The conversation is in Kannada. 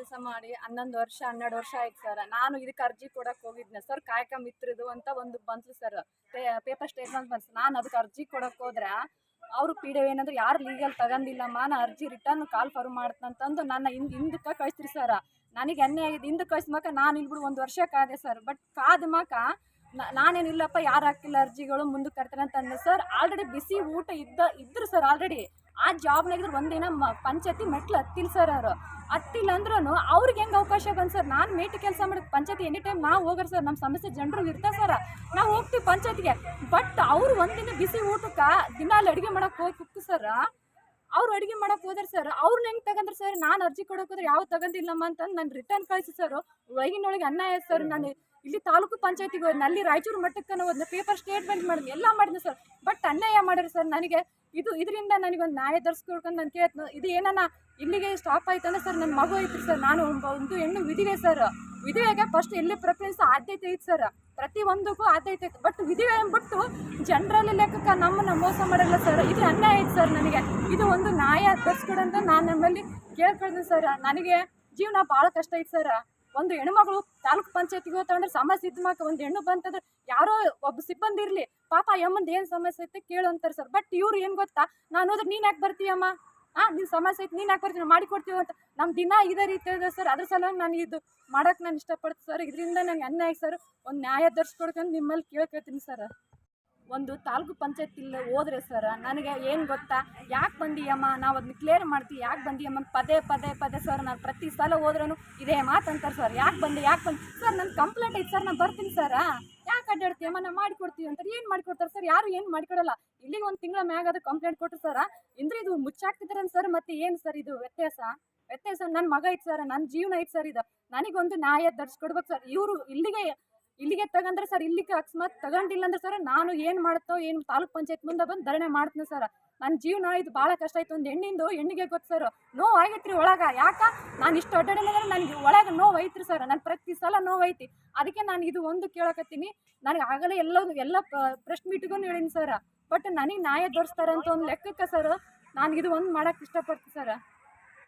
ಕೆಲಸ ಮಾಡಿ 11 ವರ್ಷ 12 ವರ್ಷ ಆಯ್ತು ಸರ್. ನಾನು ಇದಕ್ಕೆ ಅರ್ಜಿ ಕೊಡಕ್ಕೆ ಹೋಗಿದ್ದೆ ಸರ್. ಕಾಯಕ ಮಿತ್ರದು ಅಂತ ಒಂದು ಬಂತು ಸರ್, ಪೇಪರ್ ಸ್ಟೇಟ್ಮೆಂಟ್ ಬಂತು. ನಾನು ಅದಕ್ಕೆ ಅರ್ಜಿ ಕೊಡಕ್ಕೆ ಹೋದ್ರೆ ಅವರು ಪಿ ಡಿ ಏನಂದ್ರೆ ಯಾರು ಲೀಗಲ್ ತಗೊಂಡಿಲ್ಲಮ್ಮ, ನಾ ಅರ್ಜಿ ರಿಟರ್ನ್ ಕಾಲ್ ಫಾರ್ಮ್ ಮಾಡ್ತಂತಂದು ನನ್ನ ಹಿಂದಕ್ಕೆ ಕಳಿಸ್ರಿ ಸರ್. ನನಗೆ ಅನ್ಯಾಯ ಆಗಿದೆ. ಹಿಂದಕ್ಕೆ ಕಳಿಸ್ಮಕ ನಾನು ಇಲ್ಲಿ ಬಿಡು 1 ವರ್ಷ ಕಾದೆ ಸರ್. ಬಟ್ ಕಾದ ಮಕ ನಾನೇನಿಲ್ಲಪ್ಪ, ಯಾರು ಹಾಕಿಲ್ಲ ಅರ್ಜಿಗಳು ಮುಂದಕ್ಕೆ ಕರ್ತಾರೆ ಅಂತ ಅಂದೆ ಸರ್. ಆಲ್ರೆಡಿ ಬಿಸಿ ಊಟ ಇದ್ರು ಸರ್. ಆಲ್ರೆಡಿ ಆ ಜಾಬ್ನಾಗಿದ್ರು ಒಂದಿನ ಪಂಚಾಯತಿ ಮೆಟ್ಲು ಹತ್ತಿಲ್ಲ ಸರ್. ಅವರು ಹತ್ತಿಲ್ಲ ಅಂದ್ರೂ ಅವ್ರಿಗೆ ಹೆಂಗೆ ಅವಕಾಶ ಬಂದು ಸರ್. ನಾನು ಮೇಟಿ ಕೆಲಸ ಮಾಡೋದು ಪಂಚಾಯತಿ ಎನಿ ಟೈಮ್ ನಾವು ಹೋಗೋರು ಸರ್. ನಮ್ಮ ಸಮಸ್ಯೆ ಜನರು ಇರ್ತಾರೆ ಸರ್, ನಾವು ಹೋಗ್ತೀವಿ ಪಂಚಾಯತಿಗೆ. ಬಟ್ ಅವ್ರು ಒಂದಿನ ಬಿಸಿ ಊಟಕ್ಕೆ ದಿನಾಲು ಅಡುಗೆ ಮಾಡೋಕೆ ಹೋಗಿ ಕುಕ್ಕು ಸರ್. ಅವ್ರು ಅಡುಗೆ ಮಾಡೋಕೆ ಹೋದ್ರೆ ಸರ್, ಅವ್ರನ್ನ ಹೆಂಗೆ ತಗೊಂಡ್ರೆ ಸರ್. ನಾನು ಅರ್ಜಿ ಕೊಡೋಕೆ ಹೋದ್ರೆ ಯಾವ ತಗೊಂಡಿಲ್ಲಮ್ಮ ಅಂತಂದು ನಾನು ರಿಟರ್ನ್ ಕಳಿಸಿ ಸರ್. ಒಳಗಿನೊಳಗೆ ಅನ್ಯಾಯ ಸರ್. ನಾನು ಇಲ್ಲಿ ತಾಲೂಕು ಪಂಚಾಯತಿಗೆ ಹೋದ್, ಅಲ್ಲಿ ರಾಯಚೂರು ಮಟ್ಟಕ್ಕೆ ಒಂದು ಪೇಪರ್ ಸ್ಟೇಟ್ಮೆಂಟ್ ಮಾಡಿದ್ವಿ, ಎಲ್ಲ ಮಾಡಿದ್ವಿ ಸರ್. ಬಟ್ ಅನ್ಯಾಯ ಮಾಡ್ಯಾರ ಸರ್ ನನಗೆ. ಇದರಿಂದ ನನಗೊಂದು ನ್ಯಾಯ ತರಿಸ್ಕೊಳ್ಕೊಂಡು ನಾನು ಕೇಳ್ತೀನಿ. ಇದು ಏನನ್ನ ಇಲ್ಲಿಗೆ ಸ್ಟಾಪ್ ಆಯ್ತು ಅಂದ್ರೆ ಸರ್, ನನ್ನ ಮಗು ಐತ್ರಿ ಸರ್. ನಾನು ಒಂದು ಹೆಣ್ಣು ವಿಧಿವೆ ಸರ್. ವಿಧಿವೆಗೆ ಫಸ್ಟ್ ಎಲ್ಲಿ ಪ್ರಿಫರೆನ್ಸ್ ಆದ್ಯತೆ ಐತೆ ಸರ್, ಪ್ರತಿಯೊಂದಕ್ಕೂ ಆದ್ಯತೆ ಐತೆ. ಬಟ್ ವಿಧಿವೆ ಅಂದ್ಬಿಟ್ಟು ಜನರಲ್ಲಿ ಲೆಕ್ಕಕ್ಕೆ ನಮ್ಮನ್ನು ಮೋಸ ಮಾಡಲ್ಲ ಸರ್. ಇದು ಅನ್ಯಾಯ ಐತೆ ಸರ್. ನನಗೆ ಇದು ಒಂದು ನ್ಯಾಯ ತರಿಸ್ಕೊಡಂತ ನಾನು ನಮ್ಮಲ್ಲಿ ಕೇಳ್ಕೊಳ್ತೀನಿ ಸರ್. ನನಗೆ ಜೀವನ ಭಾಳ ಕಷ್ಟ ಐತೆ ಸರ್. ಒಂದು ಹೆಣ್ಮಗಳು ತಾಲೂಕು ಪಂಚಾಯತಿಗೆ ಹೋಗ್ತಾವಂದ್ರೆ ಸಮಸ್ಯೆ ಇದ್ದು ಮಾಕ ಒಂದು ಹೆಣ್ಣು ಬಂತಂದ್ರೆ ಯಾರೋ ಒಬ್ಬ ಸಿಬ್ಬಂದಿ ಇರಲಿ, ಪಾಪ ಅಮ್ಮಂದು ಏನು ಸಮಸ್ಯೆ ಐತೆ ಕೇಳು ಅಂತಾರೆ ಸರ್. ಬಟ್ ಇವ್ರು ಏನು ಗೊತ್ತಾ, ನಾನು ಹೋದ್ರೆ ನೀನು ಯಾಕೆ ಬರ್ತೀಯಮ್ಮ, ನಿನ್ನ ಸಮಸ್ಯೆ ಐತೆ ನೀನು ಯಾಕೆ ಬರ್ತೀವಿ, ಮಾಡಿಕೊಡ್ತೀವಿ ಅಂತ. ನಮ್ಮ ದಿನ ಇದೇ ರೀತಿ ಇದೆ ಸರ್. ಅದ್ರ ಸಲುವಾಗಿ ನಾನು ಇದು ಮಾಡೋಕೆ ನಾನು ಇಷ್ಟಪಡ್ತೀನಿ ಸರ್. ಇದರಿಂದ ನನಗೆ ಅನ್ಯಾಯ ಸರ್. ಒಂದು ನ್ಯಾಯ ತರಿಸ್ಕೊಡ್ಕೊಂಡು ನಿಮ್ಮಲ್ಲಿ ಕೇಳ್ಕೊಳ್ತೀನಿ ಸರ್. ಒಂದು ತಾಲೂಕು ಪಂಚಾಯತಿಲ್ಲ ಹೋದ್ರೆ ಸರ್, ನನಗೆ ಏನು ಗೊತ್ತಾ, ಯಾಕೆ ಬಂದೀಯಮ್ಮ, ನಾವು ಅದನ್ನ ಕ್ಲಿಯರ್ ಮಾಡ್ತೀವಿ, ಯಾಕೆ ಬಂದೀಯಮ್ಮ ಅಂತ ಪದೇ ಸರ್. ನಾನು ಪ್ರತಿ ಸಲ ಹೋದ್ರೂ ಇದೇ ಮಾತು ಅಂತಾರೆ ಸರ್. ಯಾಕೆ ಬಂದೆ ಸರ್, ನನ್ನ ಕಂಪ್ಲೇಂಟ್ ಐತೆ ಸರ್, ನಾನು ಬರ್ತೀನಿ ಸರ್. ಯಾಕೆ ಅಡ್ಡಾಡ್ತೀಯಮ್ಮ, ನಾವು ಮಾಡಿಕೊಡ್ತೀವಿ ಅಂತಾರೆ. ಏನು ಮಾಡಿಕೊಡ್ತಾರೆ ಸರ್, ಯಾರು ಏನು ಮಾಡಿಕೊಡಲ್ಲ. ಇಲ್ಲಿಗೆ 1 ತಿಂಗಳ ಮ್ಯಾಗಾದ್ರೂ ಕಂಪ್ಲೇಂಟ್ ಕೊಟ್ಟರು ಸರ್. ಇಂದ್ರೆ ಇದು ಮುಚ್ಚಾಕ್ತಿದ್ದಾರೆ ಸರ್. ಮತ್ತೆ ಏನು ಸರ್ ಇದು ವ್ಯತ್ಯಾಸ ನನ್ನ ಮಗ ಐತೆ ಸರ್, ನನ್ನ ಜೀವನ ಐತೆ ಸರ್. ಇದು ನನಗೊಂದು ನ್ಯಾಯ ತರಿಸ್ಕೊಡ್ಬೇಕು ಸರ್. ಇವರು ಇಲ್ಲಿಗೆ ತಗೊಂಡ್ರೆ ಸರ್, ಇಲ್ಲಿಗೆ ಅಕಸ್ಮಾತ್ ತಗೊಂಡಿಲ್ಲ ಅಂದ್ರೆ ಸರ್, ನಾನು ಏನು ಮಾಡ್ತೋ ಏನು ತಾಲೂಕ್ ಪಂಚಾಯತ್ ಮುಂದೆ ಬಂದು ಧರಣಿ ಮಾಡ್ತೀನಿ ಸರ್. ನನ್ನ ಜೀವನ ಇದು ಭಾಳ ಕಷ್ಟ ಆಯ್ತು. ಒಂದು ಹೆಣ್ಣಿಗೆ ಗೊತ್ತು ಸರ್, ನೋವು ಆಗೈತ್ರಿ ಒಳಗೆ. ಯಾಕೆ ನಾನು ಇಷ್ಟು ಅಡ್ಡಾಡಿದ್ರೆ ನನಗೆ ಒಳಗೆ ನೋವು ಐತ್ರಿ ಸರ್. ನಾನು ಪ್ರತಿ ಸಲ ನೋವು ಐತಿ. ಅದಕ್ಕೆ ನಾನು ಇದು ಒಂದು ಕೇಳಕತ್ತೀನಿ. ನನಗೆ ಆಗಲೇ ಎಲ್ಲ ಪ್ರೆಸ್ ಮೀಟಿಗೂ ಹೇಳಿನಿ ಸರ್. ಬಟ್ ನನಗೆ ನ್ಯಾಯ ತೋರಿಸ್ತಾರೆ ಅಂತ ಒಂದು ಲೆಕ್ಕಕ್ಕೆ ಸರ್, ನಾನು ಇದು ಒಂದು ಮಾಡೋಕ್ಕೆ ಇಷ್ಟಪಡ್ತೀನಿ ಸರ್.